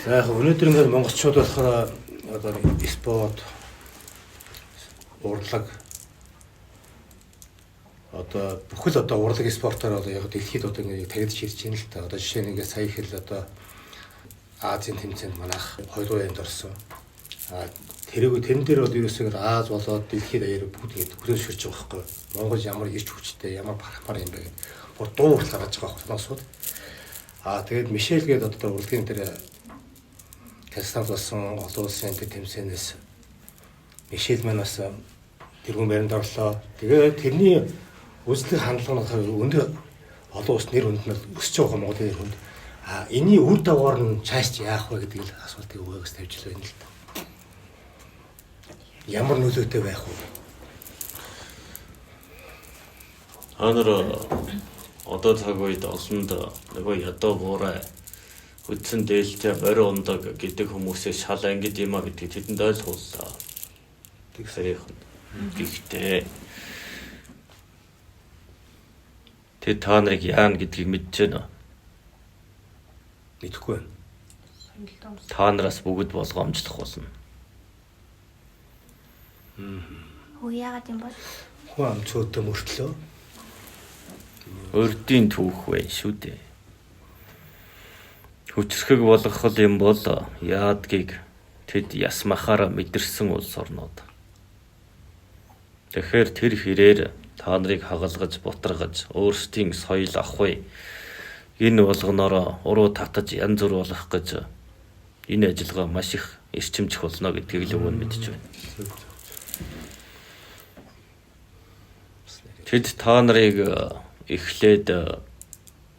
За яг өнөөдөр ингээд монголчууд болохоор одоо спорт, урлаг одоо бүхэл одоо урлаг спортоор одоо яг дэлхийд одоо ингээд таригдж ирж байна л та. Одоо жишээ нь ингээд сая хэл одоо Азийн тэмцээнд манайх 2 дунд орсон. Тэрэн дээр бол ерөөсөө Аз болоод дэлхийд аяар бүгд ингэ хүрээширч байгаа байхгүй. Монгол ямар ирч хүчтэй, ямар парахмаар юм бэ гэдэг. Бүр дуу хүртэл гаргаж байгаа байхгүй сонсоод. Тэгээд Мишель гээд одоо урлагийн дээр Казахстанд болсон олон улсын тэмцээнээс Мишель маань бас тэрүүн байранд орлоо. Тэгээд тэрний үзлэг хандлага нь өндөр олон улс нэр хүнд нь өсөж байгаа Монголын нэр хүнд. Энийн үр дагавар нь цааш яах вэ гэдэг л асуултыг өгөөс тавьж л байна л да. Ямар нөлөөтэй байх вэ? Одоо цаг үед олонд нөгөө ядуу буурай хүдсэн дээлтэй морь ундаг гэдэг хүмүүсээс шал ангид юм а гэдгийг тэдэнд ойлгууллаа. Тэг саяхан. Гэхдээ тэд та нарыг яана гэдгийг мэдэж байна. Мэдэхгүй байна. Та нараас бүгд болгоомжлох болно. Яагаад юм бол? Хүн цөөдөө мөртлөө. Өрдийн түүх байна шүү дээ. Хүчрхэг болгох юм бол яадгийг тэд ясмахаараа мэдэрсэн улс орнууд. Тэгэхээр тэр хэрээр та нарыг хагалгаж, бутаргаж, өөрсдийн соёл авахыг энэ болгоноор уруу татаж янз бүр болох гэж энэ ажиллагаа маш их эрчимжих болно гэдгийг л өгөн мэдэж байна. Тэд та нарыг эхлээд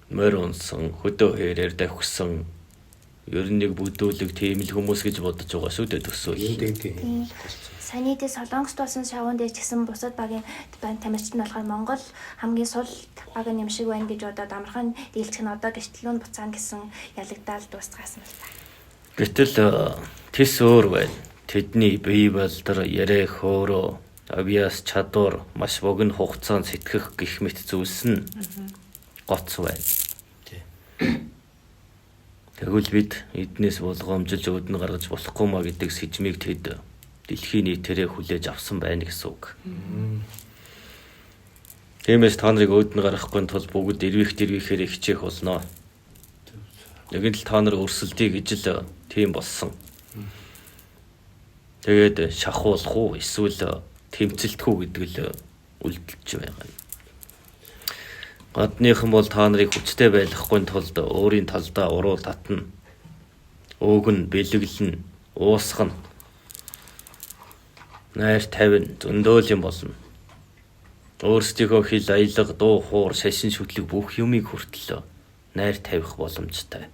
морь унсан, хөдөө хэрээр давхсан ер нь нэг бүдүүлэг тийм л хүмүүс гэж бодож байгаа шүү дээ төсөөл. Санийдээ Солонгост болсон шавуун дээр ч гэсэн бусад багийн тамирчид нь болохоор Монгол хамгийн сул баг юм шиг байна гэж бодоод амархан дийлцэх нь одоо гэрчлүүнд буцаана гэсэн ялагдал дуусгасан байна. Гэтэл тэс өөр байна. Тэдний бие балдар, яриа хөөрөө, авиас чадвар маш богино хугацаанд сэтгэх гих мэт зүйлс нь гоц байна. Тэгвэл бид эднээс болгоомжилж өөдн гаргаж болохгүй маа гэдэг сэжмийг тэд дэлхийн нийтээрээ хүлээж авсан байна гэсэн үг. Тиймээс та нарыг өөдн гаргахгүй тул бүгд дэрвихээр хичээх болно. Нэгэн л та нар өрсөлдөе гэж л тийм болсон. Тэгээд шахуулах уу эсвэл тэмцэлтэх үү гэдэг л үлдэлж байгаа. Гадныхан бол та нарыг хүчтэй байлгахгүй тулд өөрийн талдаа уруу татна. Өөгн, бэлэглэн, уусгана. Найр тавина, зөндөөл юм болно. Өөрсдийнхөө хил аялга, дуу хуур, шашин шүтлэг бүх юмыг хүртэл найр тавих боломжтой.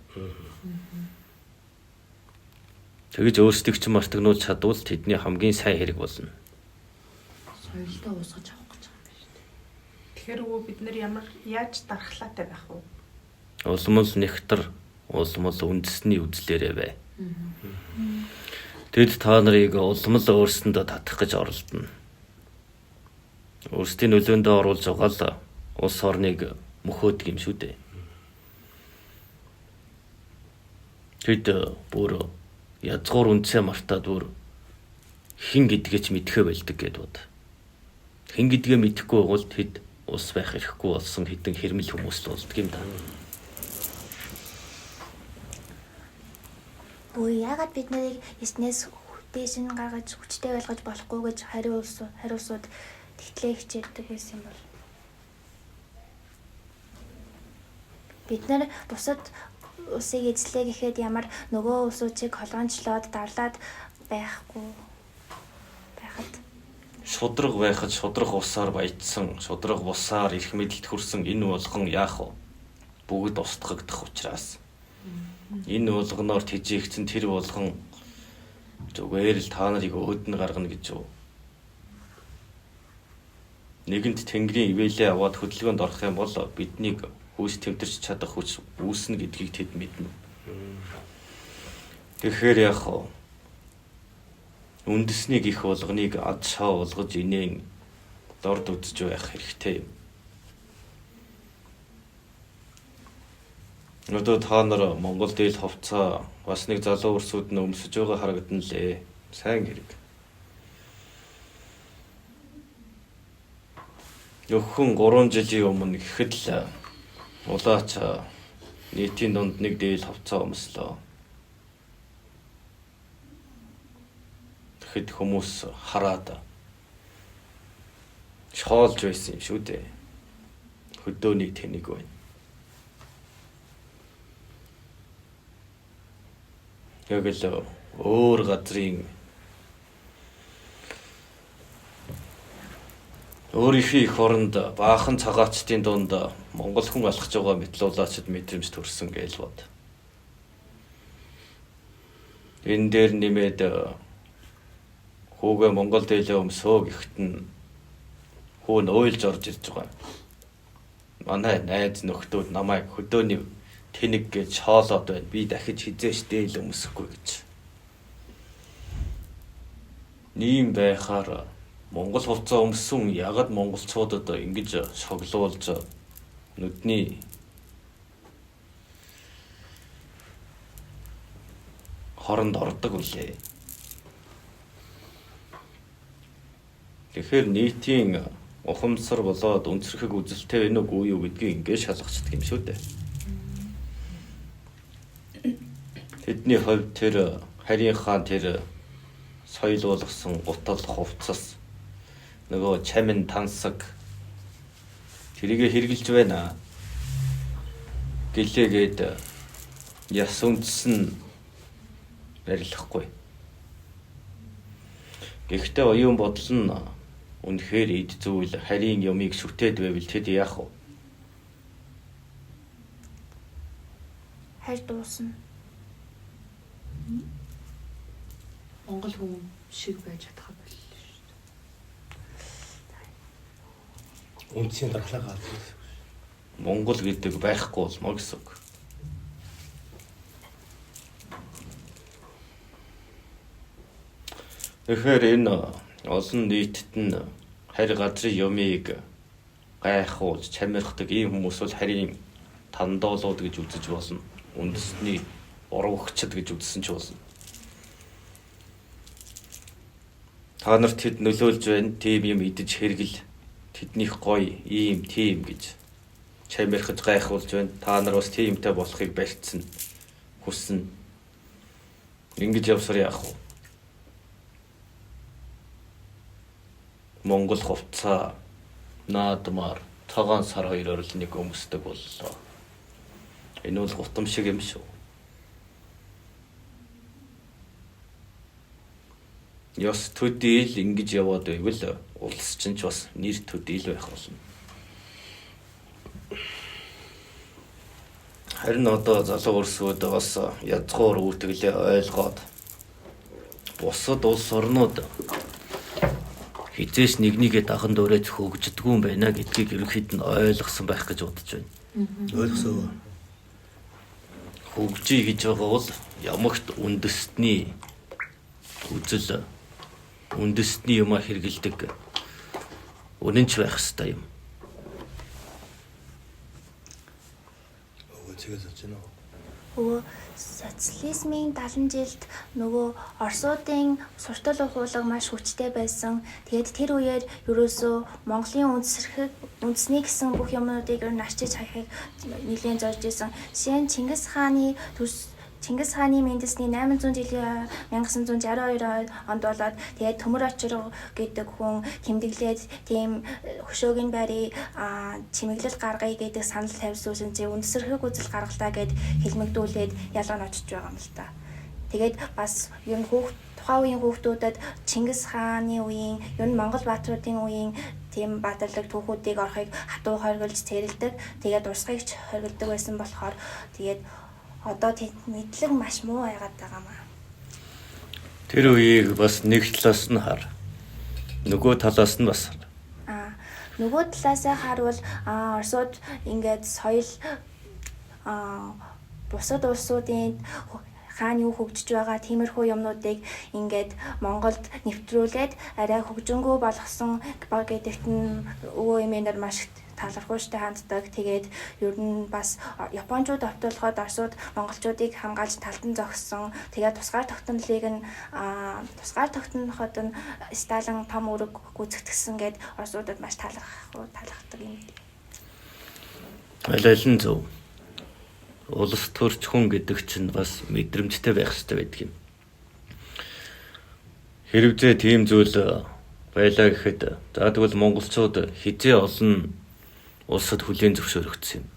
Тэгж өөрсдийг ч мартагнуулж чадвал тэдний хамгийн сайн хэрэг болно. Соёлдоо уусгаж авах гэж байгаа юм байна шүү дээ. Тэгэхээр бид нэр яаж дархлаатай байх вэ? Улмал нэгтэр, улмал үндэсний үзлээрээ бай. Тэд та нарыг улмал өөрсөндөө татах гэж оролдоно. Өөрсдийн нөлөөндөө оруулж байгаа л улс орныг мөхөөдөг юм шүү дээ. Тэд бүр язгуур үнцээ мартаад бүр хин гэдгээ ч мэдхээ байлдаг гэд бод. Хин гэдгээ мэдэхгүй бол тэд ус байх эрхгүй болсон хэдэн хэрмэл хүмүүс л болдг юм да. Яагаад бид нарыг эснээс дээш нь гаргаж хүчтэй байлгаж болохгүй гэж хариулсууд тэгтлээ хичээдэг байсан юм бол. Бид нар бусад улсыг эзлэе гэхэд ямар нөгөө улсуудыг колоничлоод дарлаад байхгүй байхад Шудраг байхад шудраг усаар баяжсан, шудраг бусаар их мэдлэлд хүрсэн энэ болгон яах вэ? Бүгд устгагдах учраас. Энэ болгоноор тэжээгцэн тэр болгон зүгээр л та нарыг өөдн гаргана гэж юу? Нэгэнт Тэнгэрийн ивэлээ аваад хөдөлгөөнд орох юм бол биднийг хүйс тэмтэрч чадах хүч үүснэ гэдгийг тэд мэднэ. Тэгэхээр яах вэ? Үндэсний гих болгоныг ад шаа болгож инээн дорд үзэж байх хэрэгтэй юм. Одоо та нар Монгол дээл ховцоо бас нэг залуу өрсүүд нь өмсөж байгаа харагдан лээ. Сайн хэрэг. Өхөн 3 жилийн өмнө гэхэд л улаач нийтийн дунд нэг дээл ховцоо өмслөө. Тэгэхэд хүмүүс хараад шоолж байсан юм шүү дээ. Хөдөөний тэнийг байна. Яг л өөр газрын өөрийнхөө их оронд баахан цагаачдын дунд Монгол хүн алхаж байгаа мэтлүүлаачд мэдрэмж төрсөн гэж бод. Энэ дээр нэмээд хүүгээ Монгол дээлээ өмсөө гэхэд нь хүү нь уйлж орж ирж байгаа. Манай найз нөхдүүд намайг хөдөөний тэнэг гэж хоолоод байна. Би дахиж хизээш дээл өмсөхгүй гэж. Ийм байхаар Монгол хувцас өмсөн ягд монголчуудад ингэж шоглуулж нүдний хоронд ордог үлээ. Тэгэхээр нийтийн ухамсар болоод өнцөрхөг үзэлтэй байна уу юу гэдгийг ингэж шалгацдаг юм шүү дээ. Тэдний хувьд тэр харийн хаан тэр соёл болгосон гутал хувцас нөгөө чамин тансаг тэрийг хэрглэж байна. Гэлээгээд яс үндэс нь барилахгүй. Гэхдээ оюун бодол нь үнэхээр эд зүйл харийн юмыг шүтээд байвал тэд яах вэ? Харь дуусна. Монгол хүн шиг байж чадхаа боллоо шүү дээ. Үндсийн дархлаагаа авдаг. Монгол гэдэг байхгүй болмоо гэсэн үг. Тэгэхээр энэ олон нийтэд нь харь газрын юмыг гайхуулж чамирхдаг ийм хүмүүс бол харийн тандоолууд гэж үзэж болно. Үндэсний урвагчд гэж үзсэн ч болно. Та нарт тэд нөлөөлж байна, тийм юм идэж хэрэгэл, тэднийх гоё, ийм, тийм гэж чамирхаж гайхуулж байна. Та нар бас тиймтэй болохыг барьцсан, хүссэн. Ингэж явсаар яах вэ? Монгол хувцаа наадмаар цагаан сар хоёроор л нэг өмсдөг боллоо. Энэ бол гутам шиг юм шүү. Ёс төдийл ингэж яваад байвал улс чинь ч бас нэр төдийл байх болно. Харин одоо залуу өрсүүд бас язгуур үүтгэлээ ойлгоод бусад улс орнууд хизээш нэгнийгээ дахан дуурайж хөгждөггүй юм байна гэдгийг ерөнхийд нь ойлгосон байх гэж бодож байна. Ойлгосоо. Хөгжиж гэж байгаа бол ямагт үндэстний үзэл үндэстний юм хэрэгэлдэг үнэнч байх ёстой юм. Чигээр зоч нөө. Нөгөө социализмын 70 жилд нөгөө Оросуудын суртал ухуулга маш хүчтэй байсан. Тэгээд тэр үеэр ерөөсөө Монголын үндэсний гэсэн бүх юмнуудыг ер нь арчиж хаяхыг нэлээд зорж исэн. Жишээ нь Чингис хааны Мендэсний 800 жилийн 1962 онд болоод тэгээд Төмөр очир гэдэг хүн тэмдэглээд тийм хөшөөгийн байрыг чимэглэл гаргая гэдэг санал тавьсан чинь үндэсрэх үзэл гаргалаа гэд хэлмэгдүүлээд ялгаа ночж байгаа юм л та. Тэгээд бас ер нь тухайн үеийн хүүхдүүдэд Чингис хааны үеийн ер нь Монгол баатруудын үеийн тийм баатарлаг түүхүүдийг орохыг хатуу хоригдж цэрэлдэг. Тэгээд урсгыг ч хоригддаг байсан болохоор тэгээд одоо мэдлэг маш муу байгаад байгаа маа. Тэр үеийг бас нэг талаас нь хар. Нөгөө талаас нь бас хар. Нөгөө талаасаа харвал Оросууд ингээд соёл бусад улсуудын хаана юу хөгжиж байгаа тиймэрхүү юмнуудыг ингээд Монголд нэвтрүүлээд арай хөгжингөө болгосон гэдэгт нь өвөө эмээнээр маш талархууштай ханддаг. Тэгээд ер нь бас Япончууд автуулахад Оросууд монголчуудыг хамгаалж талтан зогссон. Тэгээд тусгаар тогтнолыг нь тогтноход нь Сталин том үүрэг гүйцэтгсэн гэд Оросуудад маш талархдаг юм. Аль нь зөв. Улс төрч хүн гэдэг чинь бас мэдрэмжтэй байх хэрэгтэй байдаг юм. Хэрвээ тийм зүйл байлаа гэхэд за тэгвэл монголчууд хизээ олон улсад хүлээн зөвшөөрөгдсөн юм.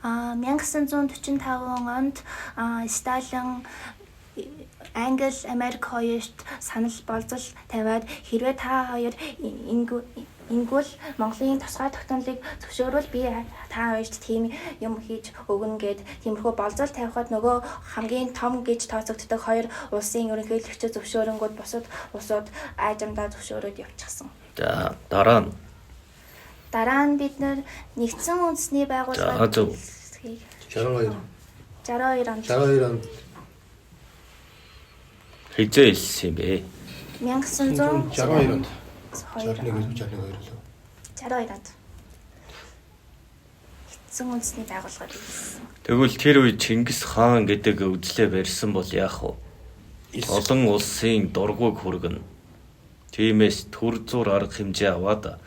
1945 онд Сталин Англи, Америк хоёрт санал болзол тавиад хэрвээ та хоёр ингүүл Монголын тусгай тогтнолыг зөвшөөрвөл би та хоёрт тийм юм хийж өгнө гэд тиймэрхүү болзол тавихад нөгөө хамгийн том гэж тооцогддог хоёр улсын ерөнхийлөгчид зөвшөөрөнгүүд бусад улсууд айжамдаа зөвшөөрөөд явчихсан. За дараа нь бид нэгдсэн үндэсний байгууллагад 62 онд хизээ илсэн юм бэ? 1962 онд 62 онд Нэгдсэн үндэсний байгууллагад ирсэн. Тэгвэл тэр үед Чингис хаан гэдэг үзлээ барьсан бол яах вэ? Олон улсын дургуйг хүргэн. Тиймээс төр зур арга хэмжээ аваад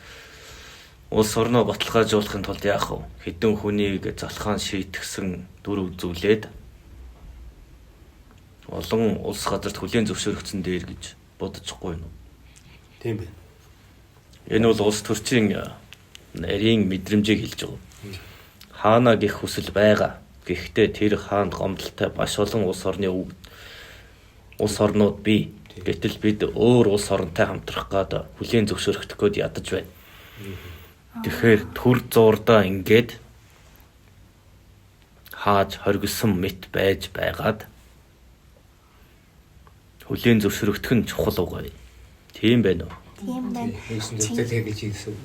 улс орноо баталгаажуулахын тулд яах вэ? Хэдэн хүнийг залхаан шийтгсэн дүр үзүүлээд олон улс газарт хүлээн зөвшөөрөгдсөн дээр гэж бодчихгүй юу? Тийм бэ. Энэ бол улс төрчийн нарийн мэдрэмжийг хэлж байгаа. Хаана гих хүсэл байгаа. Гэхдээ тэр хаанд гомдолтой маш олон улс орнууд бий. Гэтэл бид өөр улс оронтой хамтрах гээд хүлээн зөвшөөрөх гээд ядаж байна. Тэгэхээр төр зуурдаа ингээд хааж хоригсон мэт байж байгаад хүлээн зөвшөөрөгдөх нь чухал угаая. Тийм байна уу? Тийм байна. Нэгсэн зөвлөлтэй гэж хэлсэн.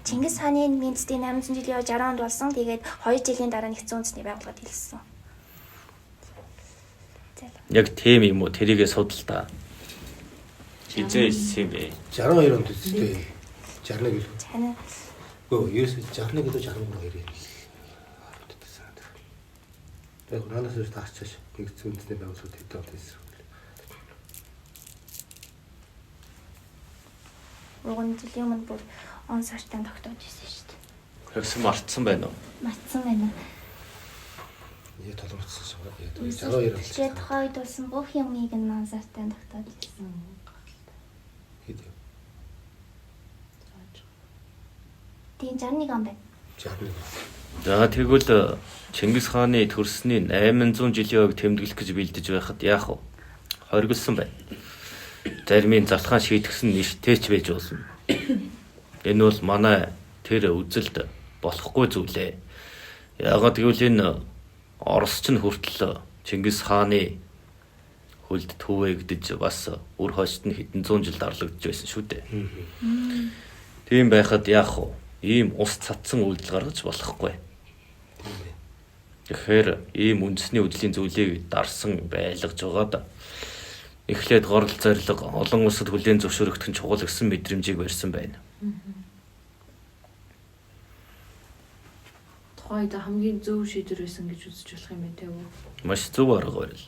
Чингис хааны мэдсдийн 800 жилийн 60 онд болсон. Тэгээд 2 жилийн дараа нэгдсэн үндэсний байгууллагад хэлсэн. Яг тийм юм уу? Тэрийгээ судал та. Хизээ илсэн юм бэ? 62 онд үстэй. 61 гэлээ. Чана Үгүй 61 гэлээ 63 хэрэг. Тэгээд манаас үүс таарчааш нэгдсэн үндэсний байгууллагад хэдэн онд хэлсэн. Урган жилийн өмнө бүр он сартаа тогтоож ирсэн шүү дээ. Хөгсөн мартсан байна уу? Мартсан байна. Яа толгоцсон шүү. 62 онд. Тэгээд тухайд болсон бүх юмыг нь он сартаа тогтоож ирсэн. Хэд юм? Тийм 61 он байна. 61. За тэгвэл Чингис хааны төрсний 800 жилийн ойг тэмдэглэх гэж бэлдэж байхад яах вэ? Хоригдсон байна. Зармын залхаан шийтгсэн нэртэйч байж болно. Энэ бол манай тэр үзэлд болохгүй зүйлээ. Яагаад гэвэл энэ Оросч нь хүртэл Чингис хааны хөлд төвөөгдөж бас үр хойчт нь хэдэн зуун жил дарлагдж байсан шүү дээ. Тийм байхад яах вэ? Ийм ус цадсан үйлдэл гаргаж болохгүй. Тэгэхээр ийм үндэсний хөдлийн зүйлийг дарсан байлгаж байгаад эхлээд горол зориг олон улсад хүлээн зөвшөөрөгдөх нь чухал гэсэн мэдрэмжийг барьсан байна. Тухайд хамгийн зөв шийдвэр байсан гэж үзэж болох юм ээ үү? Маш зөв арга барил.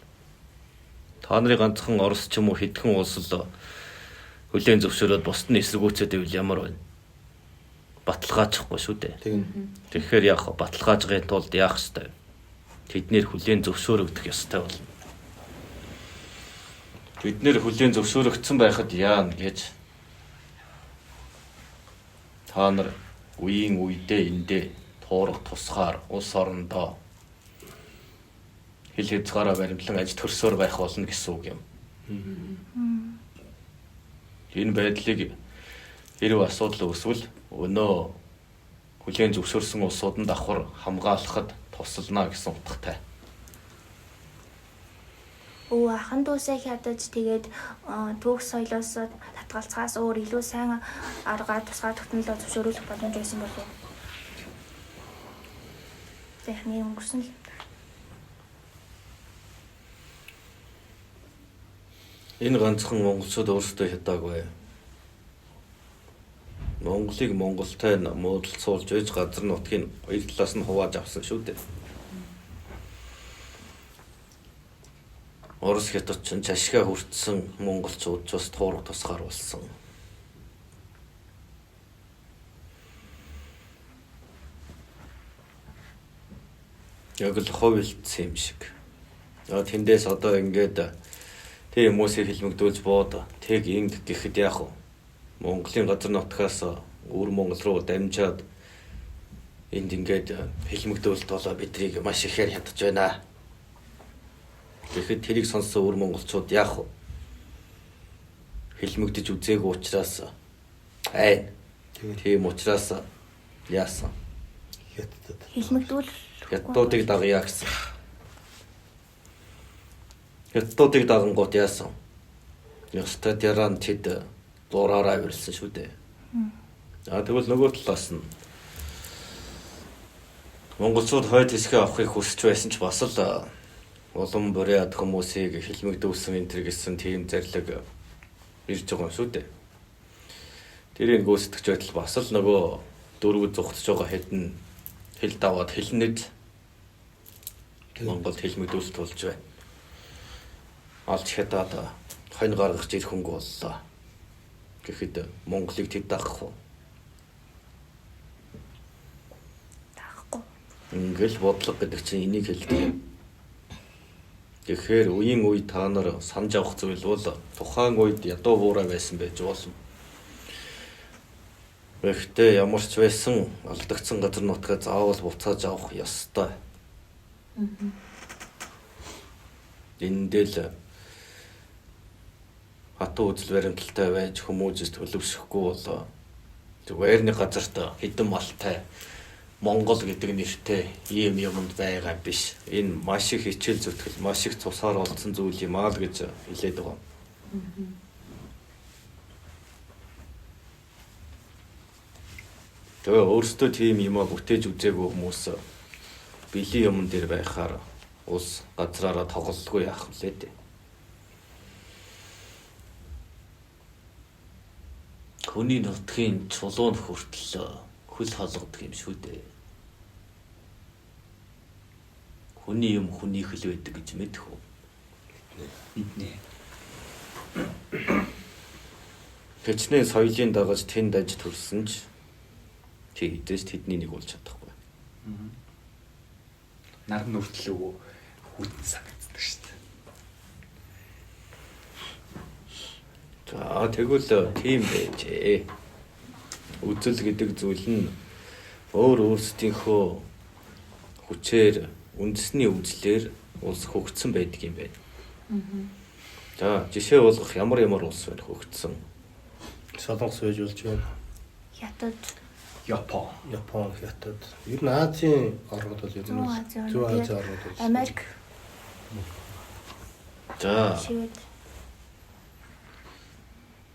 Та нарын ганцхан Орос ч юм уу хэдхэн улс л хүлээн зөвшөөрөөд бусд нь эсэргүүцээд ивэл ямар байна? Баталгаачихгүй шүү дээ. Тэгэхээр яах вэ? Баталгаажгын тулд яах ёстой? Тэднэр хүлээн зөвшөөрөгдөх ёстой болно. Бид нэр хүлээн зөвшөөрөгдсөн байхад яана гэж та нар үеийн үедээ эндээ туурах тусгаар улс орондоо хил хязгаараа баримтлан аж төрсөөр байх болно гэсэн үг юм. Энэ байдлыг хэрв асуудал үүсвэл өнөө хүлээн зөвшөөрсөн улсуудад давхар хамгаалахад тусална гэсэн утгатай. Ахан дүүсээ хядаж тэгээд түүх соёлоос татгалцахаас өөр илүү сайн аргаар тусгай тогтнолоо зөвшөөрөх боломж байсан болов уу? Техник өнгөрсөн л. Энэ ганцхан монголчууд өөрсдөө хятаагүй. Монголыг Монголтой муудалцуулж байж газар нутгийн хоёр талаас нь хувааж авсан шүү дээ. Орос хятад ч жашгаа хүртсэн монголчууд ч бас туурах тусгаар болсон. Яг л ховилдсан юм шиг. Тэндээс одоо ингээд тэг хүмүүсийг хэлмэгдүүлж боод тэг инг гэхэд яах вэ? Монголын газар нутгаас өвөр Монгол руу дамжаад энд ингээд хэлмэгдүүлэлт болоо биднийг маш ихээр хятаж байна. Тэгэхэд тэрийг сонссон өвөр монголчууд яах вэ? Хэлмэгдэж үзээгүй учраас тийм учраас яасан? Хятад. Хэлмэгдүүл Хятадуудыг дагъя гэсэн. Хятадуудыг дагангууд яасан? Ястай тэран тэд дураараа ирсэн шүү дээ. Тэгвэл нөгөө талаас нь монголчууд хойд хэсгээ авахыг хүсэж байсан ч бас л улам буряд хүмүүсийг хэлмэгдүүлсэн энэ төр гэсэн тийм зарлиг ирж байгаа юм шүү дээ. Тэрийг гүйцэтгэж байтал бас л нөгөө дөрвөд зүгтж байгаа хэдэн хэл даваад хэлнэд Монголд хэлмэгдүүлэлт болж байна. Алж хятад хонь гаргаж ирэх хөнгө боллоо. Гэхэд Монголыг тэд даахгүй. Ингээл бодлого гэдэг чинь энийг хэлдэг. Тэгэхээр үеийн үе та нар санаж авах зүйл бол тухайн үед ядуу буурай байсан байж болно. Гэхдээ ямар ч байсан алдагдсан газар нутгаа заавал буцааж авах ёстой. Эндэл хатуу үзэл баримталтай байж хүмүүст төлөвшөхгүй бол вайрны газарт хэдэн малтай Монгол гэдэг нэртэй ийм юмд байгаа биш. Энэ маш их хичээл зүтгэл, маш их цусаар олдсон зүйл юм аа л гэж хэлээд байгаа. Тэгээ өөрсдөө тийм юм а бүтээж үзээгүй хүмүүс бэлэн юм дээр байхаар улс газраараа тоглолгүй яах вэ дээ. Хүний нутгийн чулуун хүртэл хөл холгодог юм шүү дээ. Хүний юм хүний хөл байдаг гэж мэдэх үү? Мэднэ. Тэчнээ соёлын дагаж тэнд аж төрсөн ч тэгдэж тэдний нэг болж чадахгүй. Нар нүртлөө хүйтэн санагддаг шүү дээ. За тэгвэл тийм байжээ. Үзэл гэдэг зүйл нь өөрсдийнхөө хүчээр үндэсний үзлэр улс хөгжсөн байдаг юм байна. За жишээ болгох ямар улс байна хөгжсөн? Солонгос байж болж байна. Хятад, Япон. Япон, Хятад. Ер нь Азийн орнууд бол ер нь Зүүн Азийн орнууд бол Америк, За Швед.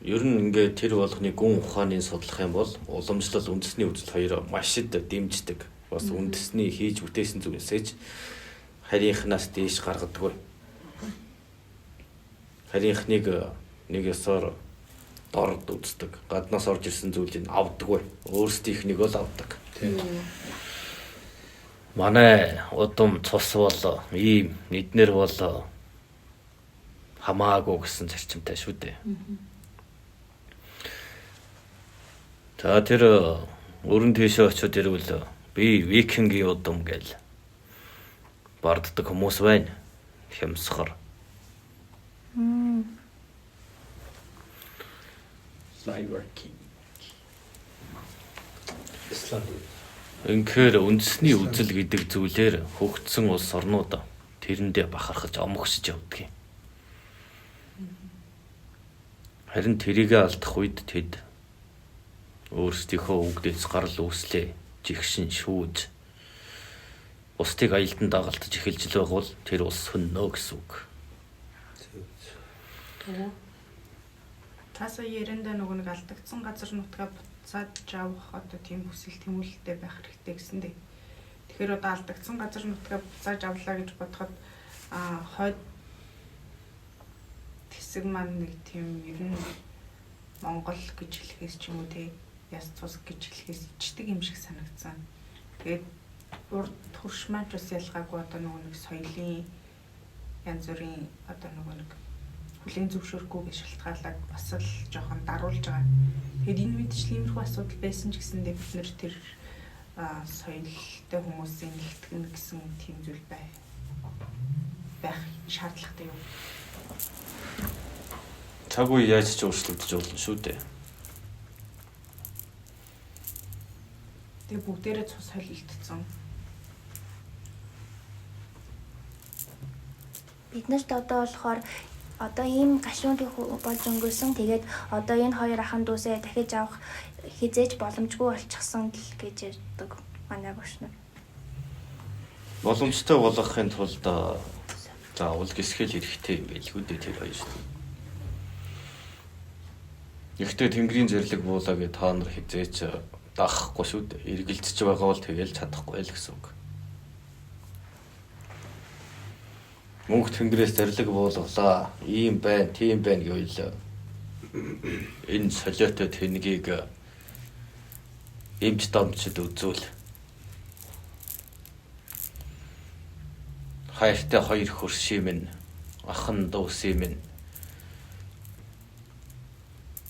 ер нь ингээд тэр болгоны гүн ухааныг судлах юм бол уламжлал үндэсний үзэл хоёроо маш их дэмждэг. Бас үндэсний хийж бүтээсэн зүйлсээж харийнхнаас дээш гаргадаг. Харийнхныг нэг ёсоор дорд үздэг. Гаднаас орж ирсэн зүйлийг авдаг. Өөрсдийнхнийг л авдаг. Манай удам цус бол ийм эднэр бол хамаагүй гэсэн зарчимтай шүү дээ. За тэр өрн тийшээ очиод ирвэл би викингийн удам гэл барддаг хүмүүс байна. Хямсгар. Liverking. Исланд. Инхээр үндэсний үзэл гэдэг зүйлээр хөгжсөн улс орнууд тэрэндээ бахархаж омогсож явдаг юм. Харин тэрийгэ алдах үед тэд өөрсдийнхөө үгдээс гарал үүслээ жигшин шүүж бусдыг аялдан дагалдаж эхэлж л байгвал тэр улс хөннө гэсэн үг. Тасаа ярианда нөгөө нэг алдагдсан газар нутгаа буцаад авах одоо тийм хүсэл тэмүүлэлтэй байх хэрэгтэй гэсэн дээ. Тэгэхээр одоо алдагдсан газар нутгаа буцааж авлаа гэж бодоход хойд хэсэг маань нэг тийм ер нь Монгол гэж хэлэхээс ч юм уу тий яс цус гэж хэлэхээс ичдэг юм шиг санагдсан. Тэгээд урд хурш маань бас ялгаагүй одоо нэг соёлын янз бүрийн одоо нэг хүлийн зөвшөөрөхгүйг шалтгаалаад бас л жоохон даруулж байгаа. Тэгээд энэ мэдчлэн иймэрхүү асуудал байсан ч гэсэндээ бид нэр тэр соёлтой хүмүүсийн нэгтгэн гэсэн тийм зүйл байх шаардлагатай юу? Цаг үе яаж ч өөрчлөгдөж болно шүү дээ. Тэгээ бүгдээрээ цус солилцсон. Бид нарт одоо болохоор одоо ийм гашууныг болж өнгөрсөн. Тэгээд одоо энэ хоёр ахын дүүсээ дахиж авах хизээж боломжгүй болчихсон л гэж ярьдаг манай багш нар. Боломжтой болгохын тулд заавал гисгэл хэрэгтэй юм байлгүй дээ тэр хоёр шүү дээ. Ихтэй тэнгэрийн зэрлэг буулаа гэж та нар хизээч даахгүй шүү дээ. Эргэлдэж байгаа бол тэгэл чадахгүй л гэсэн үг. Мөнх тэнгэрээс зэрлэг буулгалаа. Ийм байна, тийм байна гэвэл энэ солиотой тэнгийг эмч дамчид үзүүл. Хайртай хоёр хөршийн минь, ахан дүүсийн минь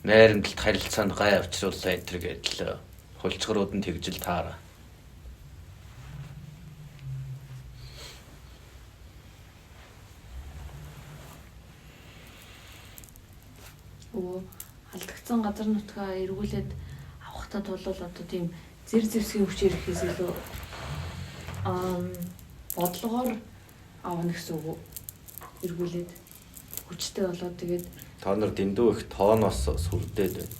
найрамдалт харилцаанд гай авчруулсан энэ төр гэдэл хулцгарууд нь тэгжил таараа. Алдагдсан газар нутгаа эргүүлээд авахтаа тул одоо тийм зэр зэвсгийн хүчээр ирэхээс илүү бодлогоор авах гэсэн үг. Эргүүлээд хүчтэй болоод тэгээд Та нар дэндүү их тооноос сүрдээд байна.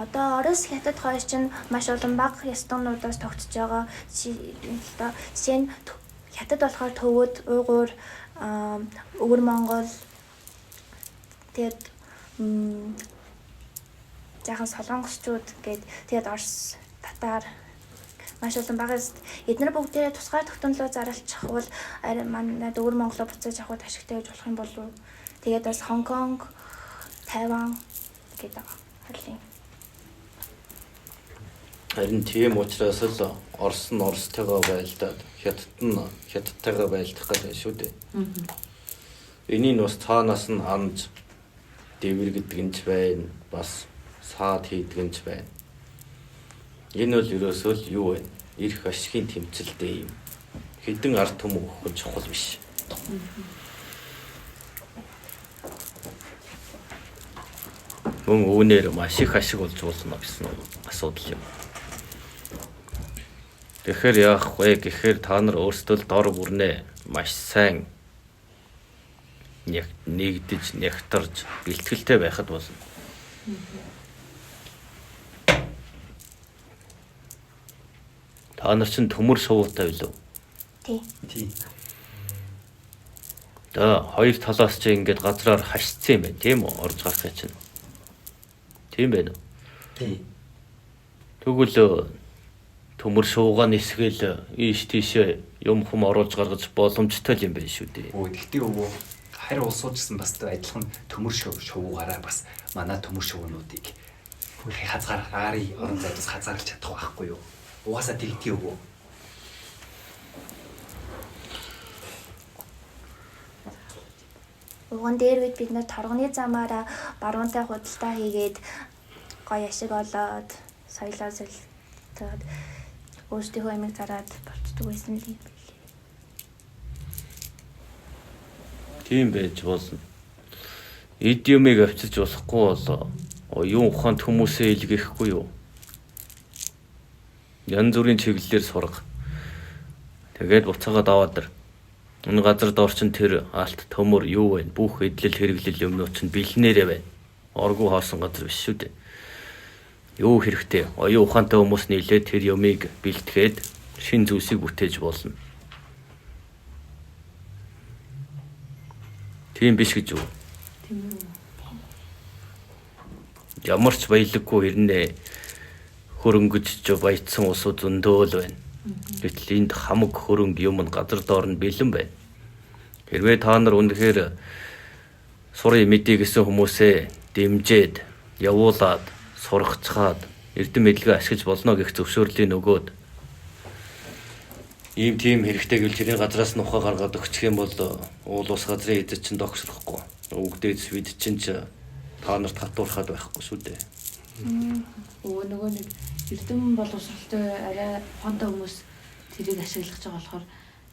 Одоо Орос хятад хоёр чинь маш олон бага ястонуудаас тогтсож байгаа. Жишээ нь хятад болохоор төвөд, уйгуур, өвөр Монгол тэгээд жаахан солонгосчууд тэгээд Орос, татар маш олон багаас эдгээр бүгдээрээ тусгай тогтнолоо зарлчих бол манай өвөр Монголоо буцааж авахд ашигтай гэж болох юм болов уу? Тэгээд бас Хонконг, Тайван гэдэг харлын. Харин тийм учраас л Орос нь Оростойгоо байлдаад Хятад нь Хятадтайгаа байлдах гэдэг шүү дээ. Энийг бас цаанаас нь амж дэвэр гэдэг нь ч байна, бас саад хийдэг нь ч байна. Энэ бол ерөөсөө л юу вэ? Ирэх ашигын тэмцэлтэй юм. Хэдэн ард түмэн өгөх нь чухал биш. Мөн үүнээр маш их ашиг болж болно гэсэн асуудал юм. Тэгэхээр яах вэ гэхээр та нар өөрсдөө л дор бүрнээ маш сайн нэгдэж, нягтарж, бэлтгэлтэй байхад болно. Та нар чинь төмөр шувуутай билүү? Тий. Хоёр талаас чи ингээд газраар хашцсан юм байна, тийм үү? Орж гарах чинь. Тийм байна уу? Тий. Тэгвэл төмөр шуугаа нисгээл ийш тийшээ юм хүм оруулж гаргаж боломжтой юм байна шүү дээ. Гэхдээ харь улсууд гэсэн бас адилхан төмөр шувуугаараа бас манай төмөр шувуунуудыг хязгаарыг орон зайдаас хязгаарлаж чадах байхгүй юу? Угаасаа тэгтий өгөө. Уган дээр бид нар торгоны замаараа баруунтай худалдаа хийгээд гоё ашиг олоод соёлоо солилцоод өөрсдийнхөө амиг зараад болцдог байсан л юм билээ. Тийм байж болно. Эд юмыг авчирч болохгүй болоо. Оюун ухаанд хүмүүсээ илгээхгүй юу? Янз бүрийн чиглэлээр сурга. Тэгээд буцаагаад аваад ир. Энэ газар доорчин тэр алт төмөр юу вэ? Бүх эдлэл хэрэглэл юмнууд чинь бэлнээрээ байна. Оргуу хоосон газар биш шүү дээ. Юу хэрэгтэй? Оюун ухаантай хүмүүс нийлээд тэр юмыг бэлтгээд шин зүйлсийг бүтээж болно. Тийм биш гэж юу? тийм үү. Ямар ч баялаггүй ирнэ. Хөрөнгөж баяцсан усууд зөндөө л байна. Гэтэл энд хамаг хөрөнгө юм нь газар доор нь бэлэн байна. Хэрвээ та нар үнэхээр сурын мэдээ гэсэн хүмүүсээ дэмжиж, явуулаад, сургацгаад эрдэм мэдлэгээ ашиглаж болно гэх зөвшөөрлийн өгөөд ийм тийм хэрэгтэй гэвэл тэрийн газраас нь ухаа гаргаад өгчих юм бол уул ус газрын эзэд чинь догшрохгүй. Өгдөөд свид чинь та нарт хатуурхаад байхгүй шүү дээ. Нөгөө нэг эрдэм боловсролтой арай ухаантай хүмүүс тэрийг ашиглаж байгаа болохоор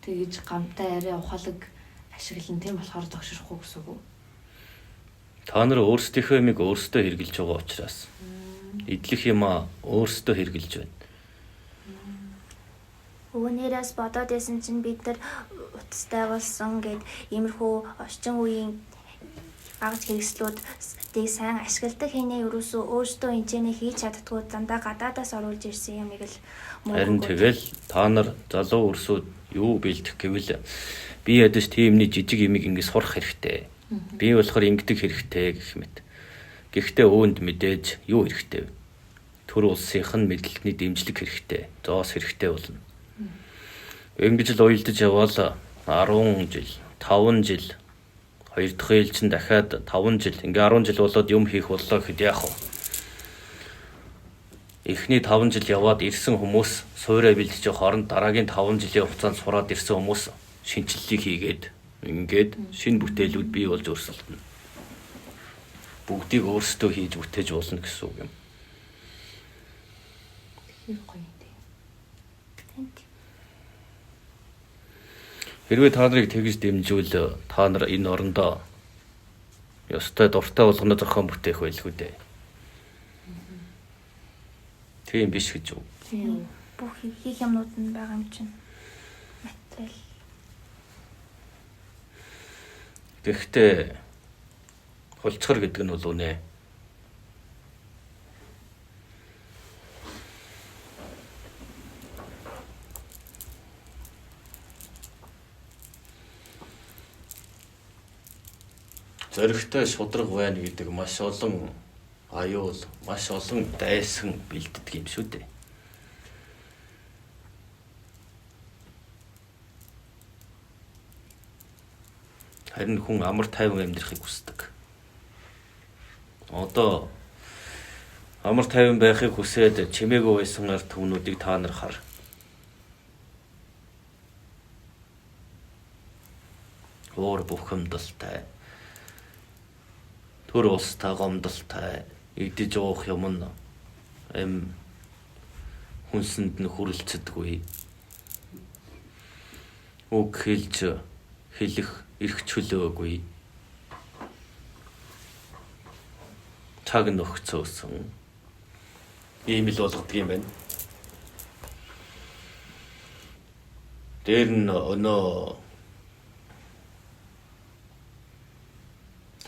тэгэж гамтай арай ухаалаг ашиглан тийм болохоор догшрохгүй гэсэн үг. Та нар өөрсдийнхөө юмыг өөрсдөө хэрглэж байгаа учраас идэх юмаа өөрсдөө хэрглэж байна. Өвнөрөөс бодоод байсан чинь бид нар утастай болсон гэд иймэрхүү орчин үеийн агж хэрэгслүүдийг сайн ашигладаг хийнэ ерөөсөө өөрсдөө энэчнээ хийж чаддгүй дандаа гадаадаас оруулж ирсэн юмыг л Харин тэгэл та нар залуу өрсөд юу бэлдэх гэвэл би ядаж тиймний жижиг юмыг ингэ сурах хэрэгтэй. Би болохоор ингэдэг хэрэгтэй гэх мэт. Гэхдээ өөнд мэдээж юу хэрэгтэй вэ? Төр улсынх нь мэдлэгний дэмжлэг хэрэгтэй. Зоос хэрэгтэй болно. Ингэж л уйлдаж явбал 10 жил, 5 жил, 2 дахь ээлж нь дахиад 5 жил, ингээ 10 жил болоод юм хийх боллоо гэхэд яах вэ? Эхний 5 жил яваад ирсэн хүмүүс суурэ бэлдэж хооронд дараагийн 5 жилийн хугацаанд сураад ирсэн хүмүүс шинжилгээг хийгээд ингээд шинэ бүтээлүүд бий болж өрсөлдөнө. Бүгдийг өөрсдөө хийж бүтээж болно гэсэн үг юм. Хэрвээ та нарыг тэгж дэмжвэл та нар энэ орондоо ёстой дуртай болгоно зохион бүтээх байлгүй дээ. Тийм биш гэж үү? Тийм. Бүх хийх юмнууд нь байгаа юм чинь. Материал. Гэхдээ хулцгар гэдэг нь бол үнэ. Зоригтой шудраг байна гэдэг маш олон аюул, маш олон дайсан бэлддэг юм шүү дээ. Харин хүн амар тайван амьдрахыг хүсдэг. Одоо амар тайван байхыг хүсээд чимээгүй байсан ард түмнүүдийг та нар хар. Өөр бухимдалтай. Төр улстай гомдолтой, идэж уух юм нь хүнсэнд нь хүрэлцдэггүй. Үг хэлж хэлэх эрх чөлөөгүй. Цаг нөхцөөсөн. Ийм л болгодог юм байна. Дээр нь өнөө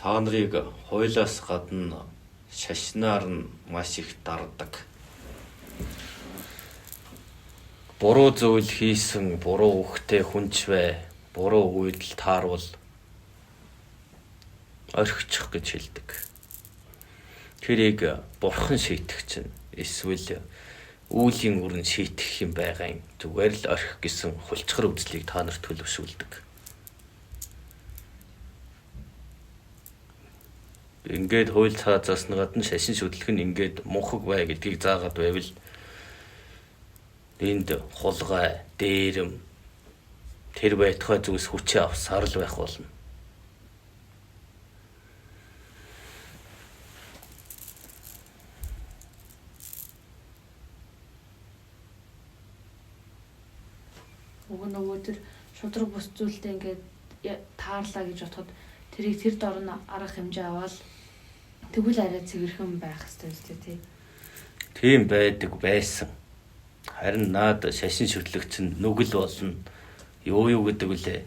та нарыг хуйлаас гадна шашнаар нь маш их дардаг. Буруу зүйл хийсэн буруу үхтэй хүнч бай, буруу үйлдэл таарвал орхичих гэж хэлдэг. Тэрийг бурхан шийтгэх чинь эсвэл үүлийн өрн шийтгэх юм байгаа юм. Зүгээр л орхих гэсэн хулчгар үзлийг та нарт төлөвшүүлдэг. Ингээд хууль цаазаас нь гадна шашин шүтлэх нь ингээд мунхаг бай гэдгийг заагаад байвал энд хулгай, дээрэм тэр байтугай зүйлс хүчээ авсаар л байх болно. Нөгөө тэр шудраг бус зүйлтэй ингээд таарлаа гэж бодоход тэрийг тэр дор нь арга хэмжээ аваад тэгвэл арай цэвэрхэн байх хэрэгтэй үстэй тий. Тийм байдаг байсан. Харин наад шашин шүтлэгч нь нүгэл болно. Юу гэдэг вүлээ.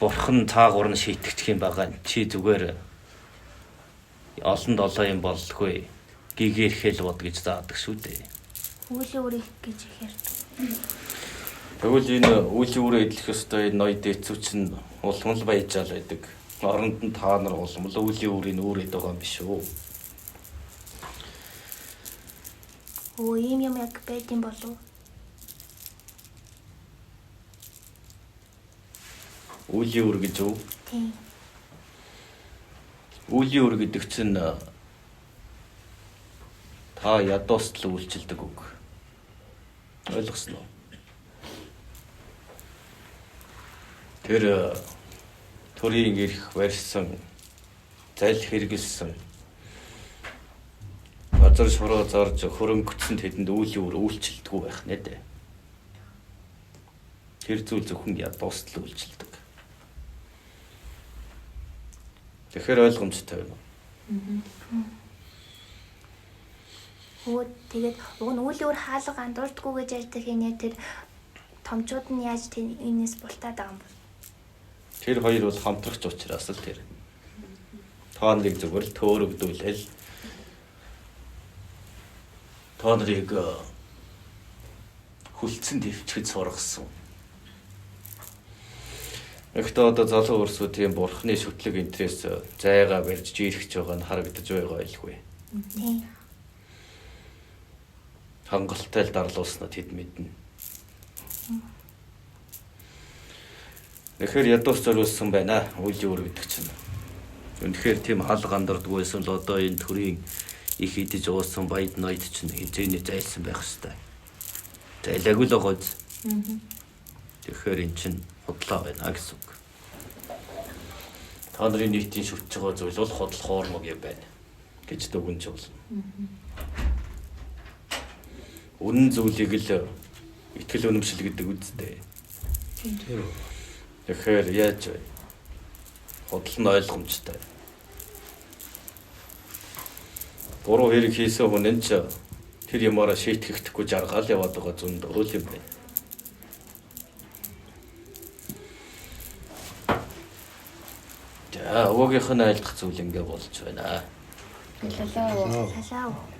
Бурхан цаагуур нь шийтгэчих юм байгаа. Чи зүгээр олон долоо юм боллгүй. Гэгэрхэл бод гэж заадаг шүү дээ. Үүлийн үрийг гэж ихээр. Тэгвэл энэ үүлийн үрээ идэх ёстой ноёд дэцүү чинь улмал баяжаал байдаг. Оронд нь та нар улмал үүлийн үрийг үүрээд байгаа юм биш үү? Ийм юм яг байдсан болов? Үлийн үр гэж үү? Тийм. Үлийн үр гэдэг чинь та ядуустал үйлчилдэг үг. Ойлгосноо? Тэр төрийн ирэх барьсан, зал хэрэгэлсэн, газар шороо зарж хөрөнгөцсөн тэдэнд үлийн үр үйлчилдэггүй байх нэ дээ. Тэр зүйл зөвхөн ядуустал үйлчилдэг. Тэгэхээр ойлгомжтой байна. Хөө тэгээд уг нь үлийн үр хаалга андуурдаггүй гэж ярьдаг хийнэ тэр томчууд нь яаж энэс бултаад байгаа юм бол. Тэр хоёр бол хамтрагч учраас л тэр. Та нарыг зүгээр л төөрөгдүүлэл. Та нарыг хүлцэн дэвчгэд сургасан. Ихтэй одоо залуу өрсүүдийн бурхны шүтлэг интерес зайгаа барьж жирэхж байгаа нь харагдаж байгаа байлгүй. Тийм. Хангалттай л дарлуулснаа тэд мэднэ. Тэгэхээр ядуус зориулсан байна үлийн үр гэдэг чинь. Үнэхээр тийм хаалга андардгүйсэн л одоо энэ төрийн их идэж уусан баяд ноёд чинь хизээний зайлсан байх хэвээр. Зайлаагүй л байгаа. Тэгэхээр эн чинь худлаа байна гэсэн үг. Та нарын нийтийн шүтж байгаа зүйл бол худал хоормог юм байна гэж дүгнж болно. Үнэн зүйлийг л итгэл үнэмшил гэдэг үстэй. Тэр Тэгэхээр яаж вэ? Худал нь ойлгомжтой. Буруу хэрэг хийсэн хүн энэ ч тэр юмараа шийтгэхгүй жаргаал яваад байгаа зүүн дөрөв юм байна. За, өвгийнх нь айлдах зүйл ингээ болж байна. Ялалаа. Салаа.